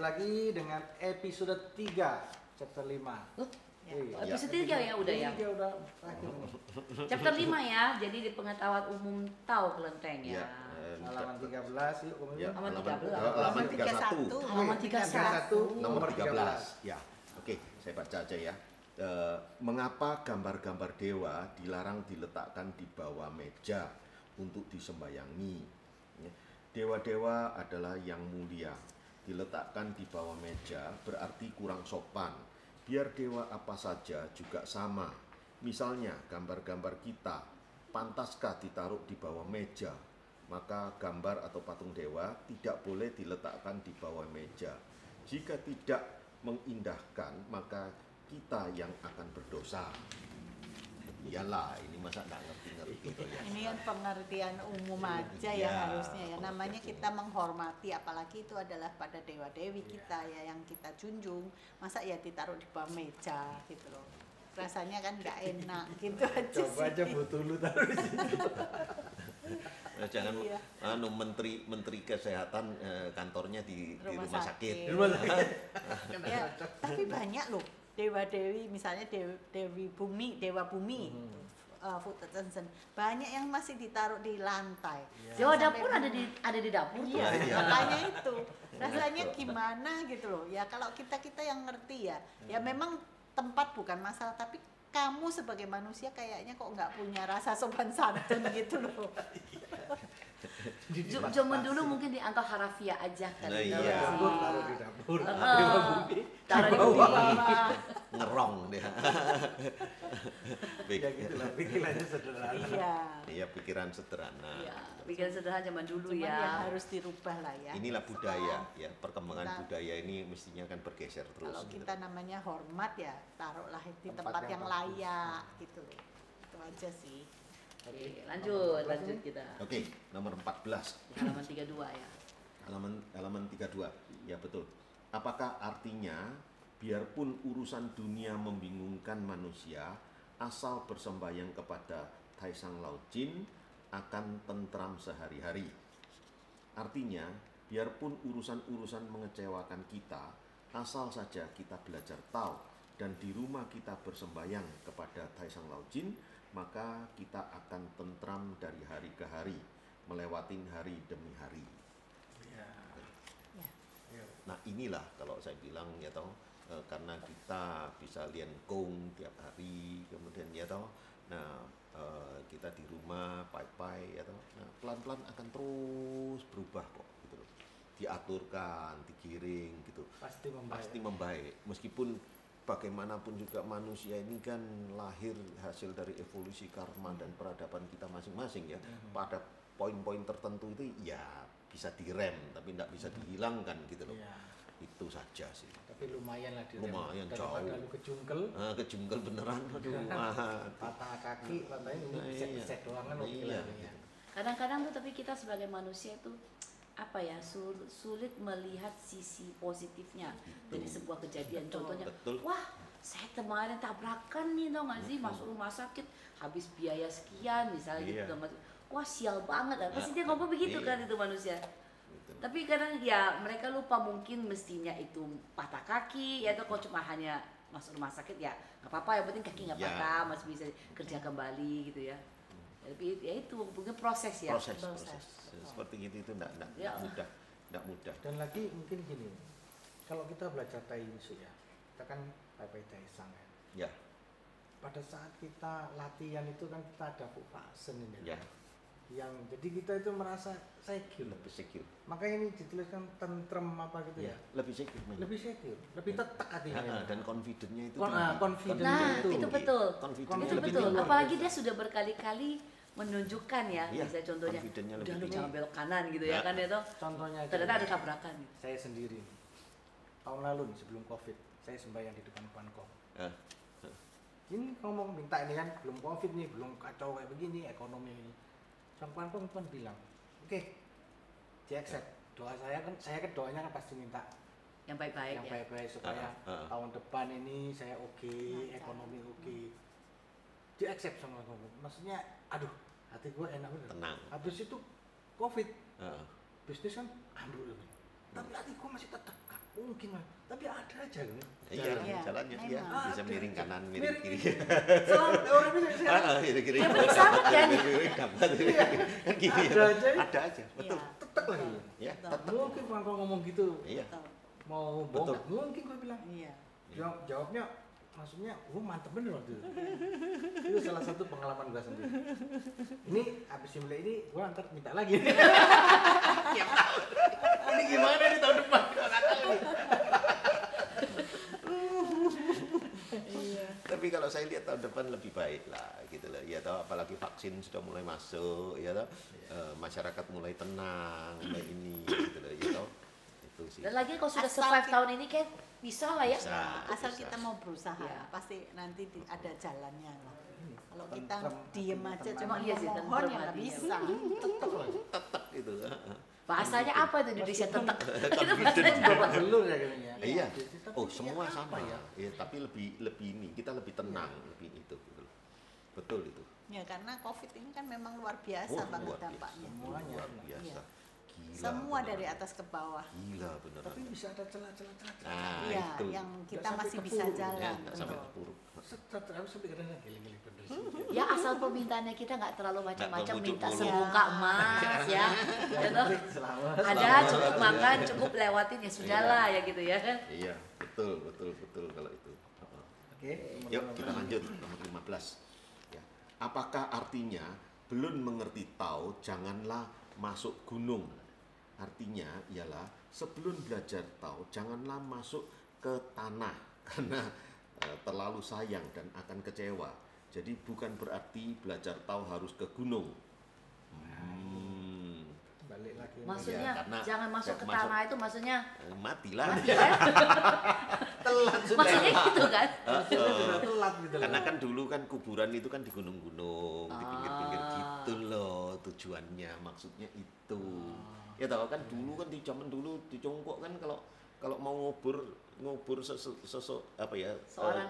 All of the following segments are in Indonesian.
lagi dengan episode 3 chapter 5. Episode 3 ya udah ya. 3 udah terakhir nih. Chapter 5 ya. Jadi di pengetahuan umum tahu kelenteng ya. Halaman 13 yuk komentar. Ya, Halaman halaman 31. Halaman 31. Nomor 13. Ya. Oke, saya baca aja ya. Mengapa gambar-gambar dewa dilarang diletakkan di bawah meja untuk disembayangi? Ya. Dewa-dewa adalah yang mulia. Diletakkan di bawah meja berarti kurang sopan. Biar dewa apa saja juga sama. Misalnya gambar-gambar kita, pantaskah ditaruh di bawah meja? Maka gambar atau patung dewa tidak boleh diletakkan di bawah meja. Jika tidak mengindahkan, maka kita yang akan berdosa. Iyalah, ini masa nggak ngerti-ngerti tuh ya. Ini kan pengertian umum aja ya harusnya ya. Namanya kita menghormati, apalagi itu adalah pada dewa-dewi kita ya yang kita junjung. Masa ya ditaruh di bawah meja gitu loh. Rasanya kan nggak enak gitu aja Coba sih. aja butuh lu taruh di situ. Jangan menteri kesehatan kantornya di rumah sakit. Di rumah sakit. Ya, tapi banyak loh dewa-dewi, misalnya dewi bumi, dewa bumi. Futetensen banyak yang masih ditaruh di lantai. Dewa dapur ada di dapur tuh. Iya, makanya itu rasanya gimana gitu loh. Ya kalau kita yang ngerti ya, ya memang tempat bukan masalah, tapi kamu sebagai manusia kayaknya kok nggak punya rasa sopan santun gitu loh. Zaman dulu mungkin dianggap harafiah aja kan. Nah, iya. Dapur taruh di dapur. Taruh di bawah. Ngerong dia. Ya gitulah pikirannya sederhana. Iya. Iya, pikiran sederhana. Ya, bikin sederhana zaman dulu Cuman ya ya. harus dirubah lah ya. Inilah budaya ya, perkembangan budaya ini mestinya kan bergeser terus. Kalau kita namanya hormat ya taruhlah di Tempat tempat yang yang bagus. layak gitu loh. Itu aja sih. Oke, lanjut kita. Oke, nomor 14. Di halaman 32 ya. Halaman 32. Ya betul. Apakah artinya biarpun urusan dunia membingungkan manusia, asal bersembayang kepada Taisang Lao Jin akan tentram sehari-hari. Artinya, biarpun urusan-urusan mengecewakan kita, asal saja kita belajar tahu dan di rumah kita bersembayang kepada Taisang Lao Jin, maka kita akan tentram dari hari ke hari, melewatin hari demi hari. Ya. Nah inilah kalau saya bilang ya toh, karena kita bisa lian kong tiap hari, kemudian ya toh, nah kita di rumah pai-pai ya toh, nah pelan-pelan akan terus berubah kok gitu loh, diaturkan, digiring gitu, pasti membaik, meskipun bagaimanapun juga manusia ini kan lahir hasil dari evolusi karma dan peradaban kita masing-masing ya. Pada poin-poin tertentu itu ya bisa direm tapi tidak bisa dihilangkan gitu loh. Ya. Itu saja sih. Tapi lumayan lah Lumayan daripada jauh. lu kejungkel. Kejungkel beneran, aduh. Patah kaki, patahnya ini besek-besek doang kan oke Iya. lah ya. Kadang-kadang tuh tapi kita sebagai manusia itu apa ya sulit melihat sisi positifnya dari sebuah kejadian. Contohnya, Betul. wah saya kemarin tabrakan nih tau gak sih, masuk rumah sakit habis biaya sekian misalnya gitu. Iya. Wah sial banget kan, pasti dia ngomong begitu Iya. kan itu manusia. Gitu. Tapi kadang ya mereka lupa mungkin mestinya itu patah kaki ya, atau kalau cuma hanya masuk rumah sakit ya nggak apa-apa, yang penting kaki nggak Ya. patah, masih bisa kerja kembali gitu ya. Tapi ya itu mungkin proses ya. Proses. Seperti gitu itu tidak Ya. mudah, tidak mudah. Dan lagi mungkin gini, kalau kita belajar Tai Chi ya, kita kan Pai Taisang ya. Ya, Pada saat kita latihan itu kan kita ada fasen ini. ya, Yang jadi kita itu merasa secure. lebih secure. Makanya ini dituliskan tentrem apa gitu ya. Lebih secure. Lebih secure, lebih tetek hatinya. Dan confident-nya itu confident Nah, itu betul. Confident-nya Itu lebih betul. tinggi. Apalagi dia sudah berkali-kali menunjukkan ya, Iya, misalnya contohnya, confident-nya udah lebih lu tinggi. jangan belok kanan gitu ya Ya. kan ya toh. Contohnya aja. Ternyata ada tabrakan. Saya sendiri. Tahun lalu nih sebelum Covid, saya sembahyang di depan Pankong. Ah, Ini ngomong minta ini kan belum Covid nih, belum kacau kayak begini ekonomi ini. Sang Pankong cuma bilang, "Oke. Di accept. Doa saya kan doanya kan pasti minta Yang baik-baik yang ya. baik-baik supaya tahun depan ini saya oke, ekonomi oke." Di accept sama Pankong. Maksudnya aduh, hati gue enak bener. tenang. Habis itu Covid, Ah, bisnis kan ambruk. Tapi hati gue masih tertekan. mungkin Mas. Tapi ada aja kan. Iya, Iya, jalannya memang. ya bisa Ada. miring kanan, miring kiri. Selamat orang bisa sekarang. Kiri-kiri. Ya, betul banget kan? Miring dapat. Kan gini ya. Ada aja. Ada aja, betul. Iya, Tetek lagi. Ya, Betul. tetap. Mungkin kalau ngomong gitu Iya. betul. mau Betul. bohong, mungkin gue bilang. Iya. Jawabnya maksudnya gue mantep bener waktu itu. Itu salah satu pengalaman gue sendiri. Ini abis simulasi ini gue ntar minta lagi. Tiap tahun. Ini gimana nih tahun depan? Gue nggak tahu nih. Tapi kalau saya lihat tahun depan lebih baik lah gitu loh. Ya toh apalagi vaksin sudah mulai masuk ya toh. Masyarakat mulai tenang, mulai ini gitu loh ya toh. Itu sih. Dan lagi kalau sudah Asal survive kita- tahun ini kan bisa lah ya. Bisa. Asal bisa. kita mau berusaha, Iya. pasti nanti ada jalannya lah. Kalau Tentrem, kita diem aja tenang. cuma Iya sih, mohon tentrem ya nggak hatinya. bisa. Tetep lagi. Tetap gitu. Bahasanya apa itu Indonesia tetek? Confident. Babak belur ya kayaknya. Iya. Tapi Oh, ya semua apa sama ya? ya. Tapi lebih ini, kita lebih tenang, lebih itu gitu loh. Betul itu. Ya karena COVID ini kan memang luar biasa Oh, banget luar biasa. dampaknya. Semuanya. Luar biasa. Iya. Gila. Semua beneran. dari atas ke bawah. Gila beneran. Tapi bisa ada celah-celah. Nah, Iya, itu. yang kita Nggak sampai masih ke bisa puruk, jalan. Ya, nggak sampai betul. terpuruk. Harus sampai kadang-kadang geli-geli bener sih. Ya asal permintaannya kita nggak terlalu macam-macam, Nggak minta membujuk semuka emas ya. Ya toh? Selamat. Ada cukup makan, cukup lewatin ya sudahlah ya gitu ya kan. Iya, betul kalau itu. Heeh. Oke. Yuk kita lanjut nomor 15. Ya. Apakah artinya belum mengerti tahu janganlah masuk gunung? Artinya ialah sebelum belajar tahu janganlah masuk ke tanah karena terlalu sayang dan akan kecewa. Jadi bukan berarti belajar tahu harus ke gunung. Balik lagi. Maksudnya karena jangan masuk ke masuk- tanah itu maksudnya Matilah. mati kan? telat sudah. Maksudnya gitu kan? Maksudnya sudah telat gitu loh. Karena kan dulu kan kuburan itu kan di gunung-gunung, di pinggir-pinggir Ah. gitu loh tujuannya, maksudnya itu. Ya tahu kan dulu kan di zaman dulu di Congkok kan kalau mau ngubur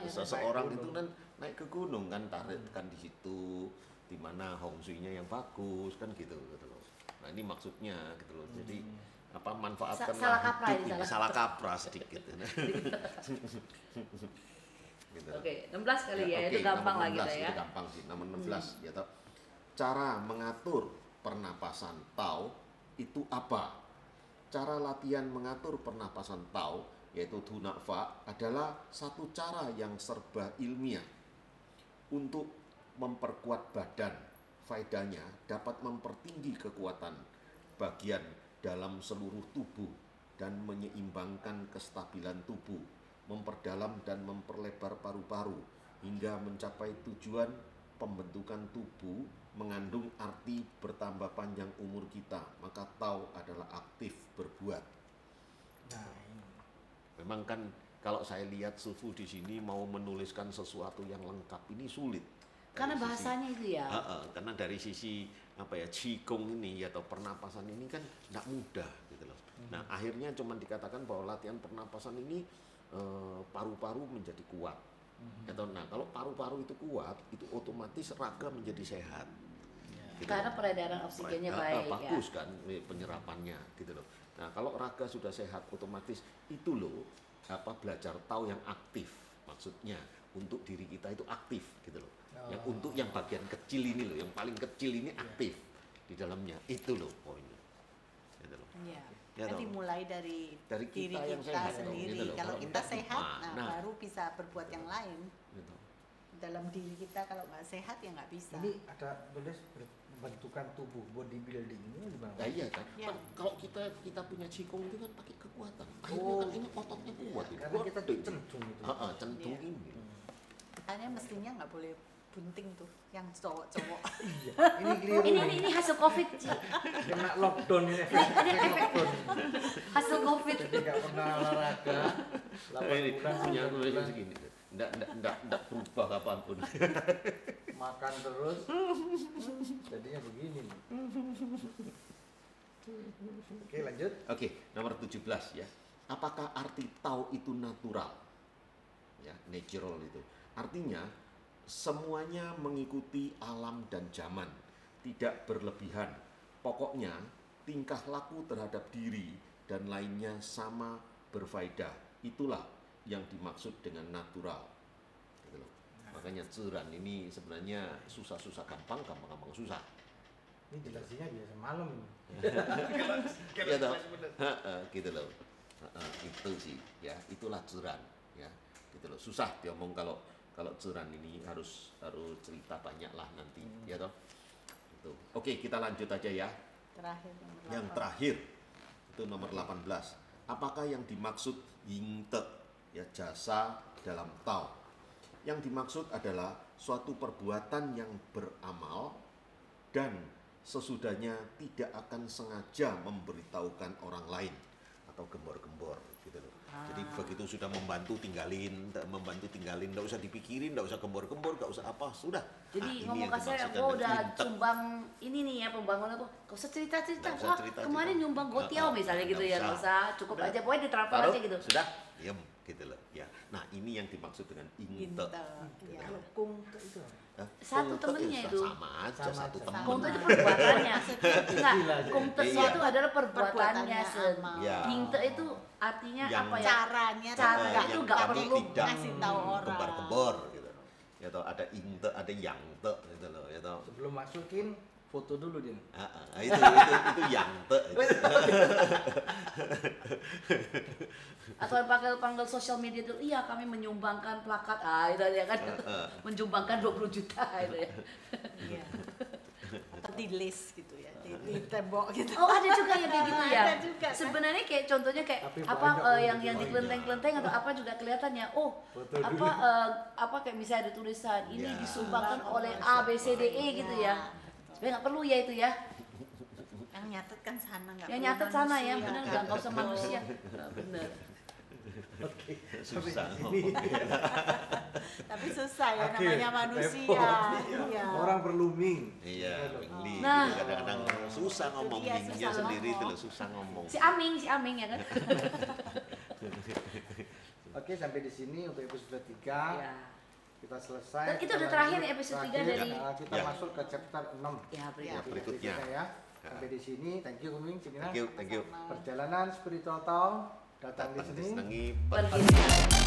seseorang itu kan naik ke gunung kan, tarik kan di situ di mana hong shui-nya yang bagus kan gitu loh. Nah ini maksudnya gitu loh. Jadi manfaatkan Salah kaprah ini, salah kaprah sedikit. Gitu. Oke, 16 kali ya, Oke, itu gampang nomor lah kita 16, ya. Itu gampang sih, nomor 16 ya toh. Cara mengatur pernapasan Tao itu apa? Cara latihan mengatur pernapasan Tao yaitu Tunakfa adalah satu cara yang serba ilmiah untuk memperkuat badan. Faedahnya dapat mempertinggi kekuatan bagian dalam seluruh tubuh dan menyeimbangkan kestabilan tubuh, memperdalam dan memperlebar paru-paru hingga mencapai tujuan pembentukan tubuh mengandung arti bertambah panjang umur kita, maka Tao adalah aktif berbuat. Nah, ini. Memang kan kalau saya lihat Sufu di sini mau menuliskan sesuatu yang lengkap ini sulit. Karena Dari sisi- bahasanya itu ya. karena dari sisi Qigong ini atau pernapasan ini kan tidak mudah gitu loh. Nah akhirnya cuma dikatakan bahwa latihan pernapasan ini paru-paru menjadi kuat. Atau nah kalau paru-paru itu kuat itu otomatis raga menjadi sehat. Gitu Karena loh. peredaran oksigennya baik ya. Bagus kan penyerapannya gitu loh. Nah kalau raga sudah sehat otomatis itu loh belajar tahu yang aktif maksudnya untuk diri kita itu aktif gitu loh. Yang untuk yang bagian kecil ini loh, yang paling kecil ini aktif di dalamnya itu loh poinnya. Gitu loh. Iya. Ya Nanti toh. mulai dari Dari diri kita yang kita sehat, sendiri. gitu loh. Kalau Kalau kita enggak, sehat, nah. baru bisa berbuat yang lain. Gitu. Dalam diri kita kalau nggak sehat ya nggak bisa. Ini ada tulis bentukan tubuh bodybuilding ini gimana? Nah, iya kan? Ya. Kan kalau kita punya Qigong itu kan pakai kekuatan. Akhirnya Oh. kan ini ototnya kuat. ini. Karena kita Gede. cenderung itu. Cenderung Iya. ini. Makanya mestinya nggak boleh bunting tuh, yang cowok-cowok. Iya. Ini keliru. Ini hasil Covid, Ci. Kena lockdown ini. Efek lockdown. Hasil Covid. Jadi nggak pernah olahraga. 8 Ini bulan, punya 9 aku bulan, segini. Nggak berubah kapanpun. makan terus. Jadinya begini. nih. Oke, lanjut. Oke, nomor 17 ya. Apakah arti Tao itu natural? Ya, natural itu. Artinya semuanya mengikuti alam dan zaman, tidak berlebihan. Pokoknya tingkah laku terhadap diri dan lainnya sama berfaedah. Itulah yang dimaksud dengan natural. Gitu loh. Makanya Zuran ini sebenarnya susah-susah gampang, gampang-gampang susah. Ini jelasinnya biasa malam ini. Ya toh? Gitu loh. Itu sih ya, itulah Zuran ya. Gitu loh. Susah diomong kalau Zuran ini harus cerita banyak lah nanti ya toh. Itu. Oke, kita lanjut aja ya. Terakhir nomor Yang 8. terakhir itu nomor 18. Apakah yang dimaksud yingte ya, jasa dalam tao? Yang dimaksud adalah suatu perbuatan yang beramal dan sesudahnya tidak akan sengaja memberitahukan orang lain atau gembor-gembor gitu loh. Jadi begitu sudah membantu tinggalin, nggak usah dipikirin, nggak usah gembor-gembor, nggak usah apa, sudah. Jadi Ini ngomong yang kasar, dimaksud gua dengan udah yingte. sumbang ini nih ya pembangunan tuh, gak usah cerita-cerita, Nggak usah wah cerita-cerita. kemarin nyumbang gotiau misalnya gitu ya, gak usah, cukup Udah. aja, pokoknya ditransfer Taruh, aja gitu. Sudah, diam gitu loh ya. Nah ini yang dimaksud dengan Yingte. yingte. Ya. Kalau kung itu Satu Kungte temennya ya itu. sama aja, Sama satu aja. temen. Kungte itu perbuatannya, enggak, Gila aja. kungte Iya. suatu adalah perbuatannya, Perbuatannya Sen. amal. Ya. Yingte itu artinya Yang apa ya? Caranya Cara nggak itu yang nggak kamu perlu tidak ngasih tahu orang. gembar-gembor gitu. Ya toh ada yingte, ada yangte gitu loh, ya toh. sebelum masukin foto dulu dia. Itu yangte. Atau panggil sosial media itu, iya kami menyumbangkan plakat, itu ya kan, menyumbangkan 20 juta itu ya. Iya. Atau di list gitu ya, di tembok gitu. Oh ada juga yang kayak gitu ya. Ada juga, kan? Sebenarnya kayak contohnya kayak Tapi apa banyak loh yang itu, di banyak. kelenteng-kelenteng atau apa juga kelihatannya. Oh Foto apa dulu. apa kayak misalnya ada tulisan ini Ya. disumbangkan oleh A B C D E gitu ya. Sebenarnya nggak perlu ya itu ya. Yang nyatet kan sana nggak Yang perlu nyatet sana ya, manusia. benar nggak usah manusia. Benar. Oke. Susah Sampai ngomong. sini. Tapi susah ya Akhir, namanya manusia. repot. Iya. Orang perlu ming. Iya, Mingli. Nah. Gitu. Kadang-kadang susah ngomong Iya, mingnya susah sendiri itu ngomong. loh, susah ngomong. Si Aming ya kan. Oke, sampai di sini untuk episode 3. Ya. Kita selesai. Dan itu Kita udah terakhir lanjut. ya, episode 3 Terakhir, dari- kita Ya. masuk ke chapter 6. Ya, Ya. Berikutnya. Ya. Sampai di sini, thank you Kuming, Cimina. Thank you. Perjalanan spiritual Tao datang di sini. Senangi Pergi.